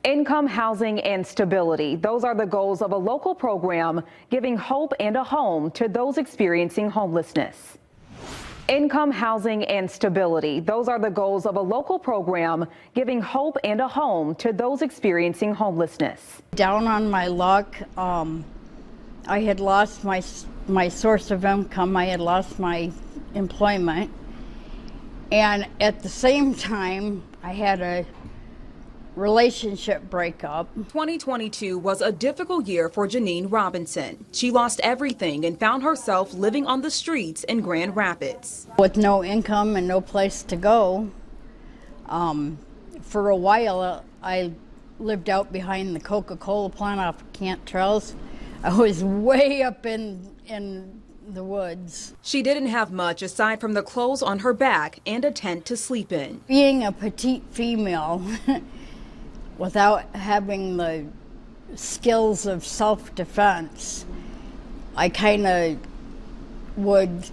Income, housing, and stability. Those are the goals of a local program giving hope and a home to those experiencing homelessness. Income, housing, and stability. Those are the goals of a local program giving hope and a home to those experiencing homelessness. Down on my luck, I had lost my source of income. I had lost my employment. And at the same time, I had a relationship breakup. 2022 was a difficult year for Janine Robinson. She lost everything and found herself living on the streets in Grand Rapids. With no income and no place to go, for a while I lived out behind the Coca-Cola plant off Cantrell's. I was way up in the woods. She didn't have much aside from the clothes on her back and a tent to sleep in. Being a petite female, without having the skills of self-defense, I kind of would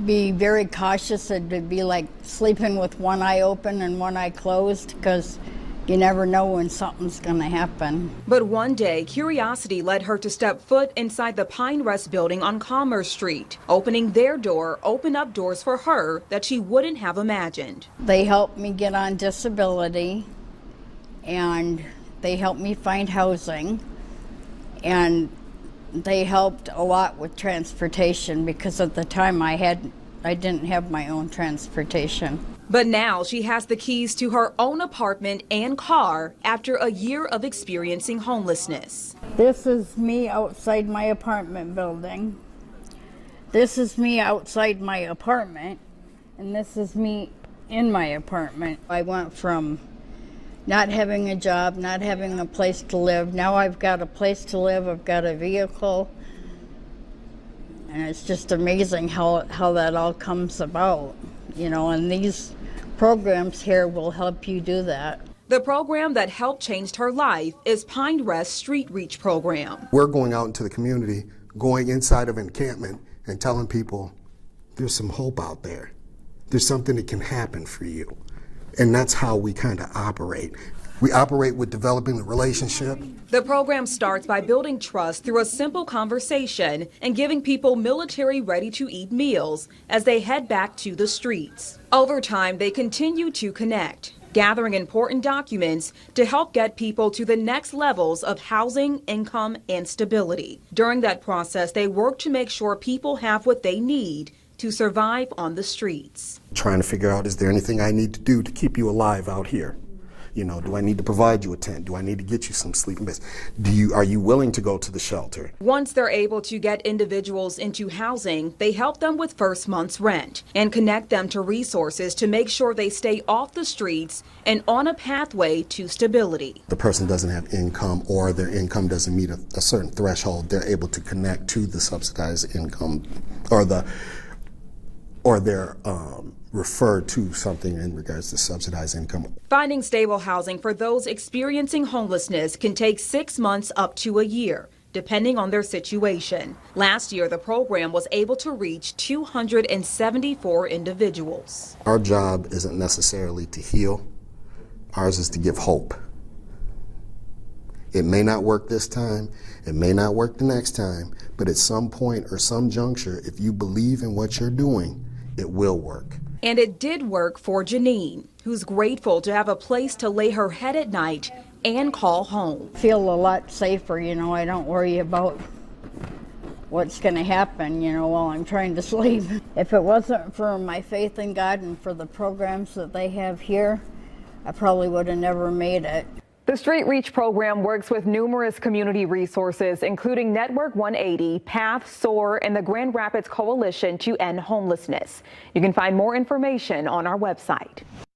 be very cautious. It'd be like sleeping with one eye open and one eye closed, because you never know when something's going to happen. But one day, curiosity led her to step foot inside the Pine Rest building on Commerce Street. Opening their door opened up doors for her that she wouldn't have imagined. They helped me get on disability, and they helped me find housing, and they helped a lot with transportation, because at the time I didn't have my own transportation. But now she has the keys to her own apartment and car after a year of experiencing homelessness. This is me outside my apartment building. This is me outside my apartment, and this is me in my apartment. I went from not having a job, not having a place to live. Now I've got a place to live, I've got a vehicle, and it's just amazing how that all comes about, you know, and these programs here will help you do that. The program that helped change her life is Pine Rest Street Reach program. We're going out into the community, going inside of encampment and telling people there's some hope out there. There's something that can happen for you. And that's how we kind of operate. We operate with developing the relationship. The program starts by building trust through a simple conversation and giving people military ready-to-eat meals as they head back to the streets. Over time, they continue to connect, gathering important documents to help get people to the next levels of housing, income, and stability. During that process, they work to make sure people have what they need to survive on the streets. Trying to figure out, is there anything I need to do to keep you alive out here? You know, do I need to provide you a tent? Do I need to get you some sleeping bags? Are you willing to go to the shelter? Once they're able to get individuals into housing, they help them with first month's rent and connect them to resources to make sure they stay off the streets and on a pathway to stability. The person doesn't have income, or their income doesn't meet a certain threshold, they're able to connect to the subsidized income, or they're referred to something in regards to subsidized income. Finding stable housing for those experiencing homelessness can take 6 months up to a year, depending on their situation. Last year, the program was able to reach 274 individuals. Our job isn't necessarily to heal. Ours is to give hope. It may not work this time, it may not work the next time, but at some point or some juncture, if you believe in what you're doing, it will work. And it did work for Janine, who's grateful to have a place to lay her head at night and call home. Feel a lot safer, you know. I don't worry about what's going to happen, you know, while I'm trying to sleep. If it wasn't for my faith in God and for the programs that they have here, I probably would have never made it. The Street Reach program works with numerous community resources, including Network 180, PATH, SOAR, and the Grand Rapids Coalition to End Homelessness. You can find more information on our website.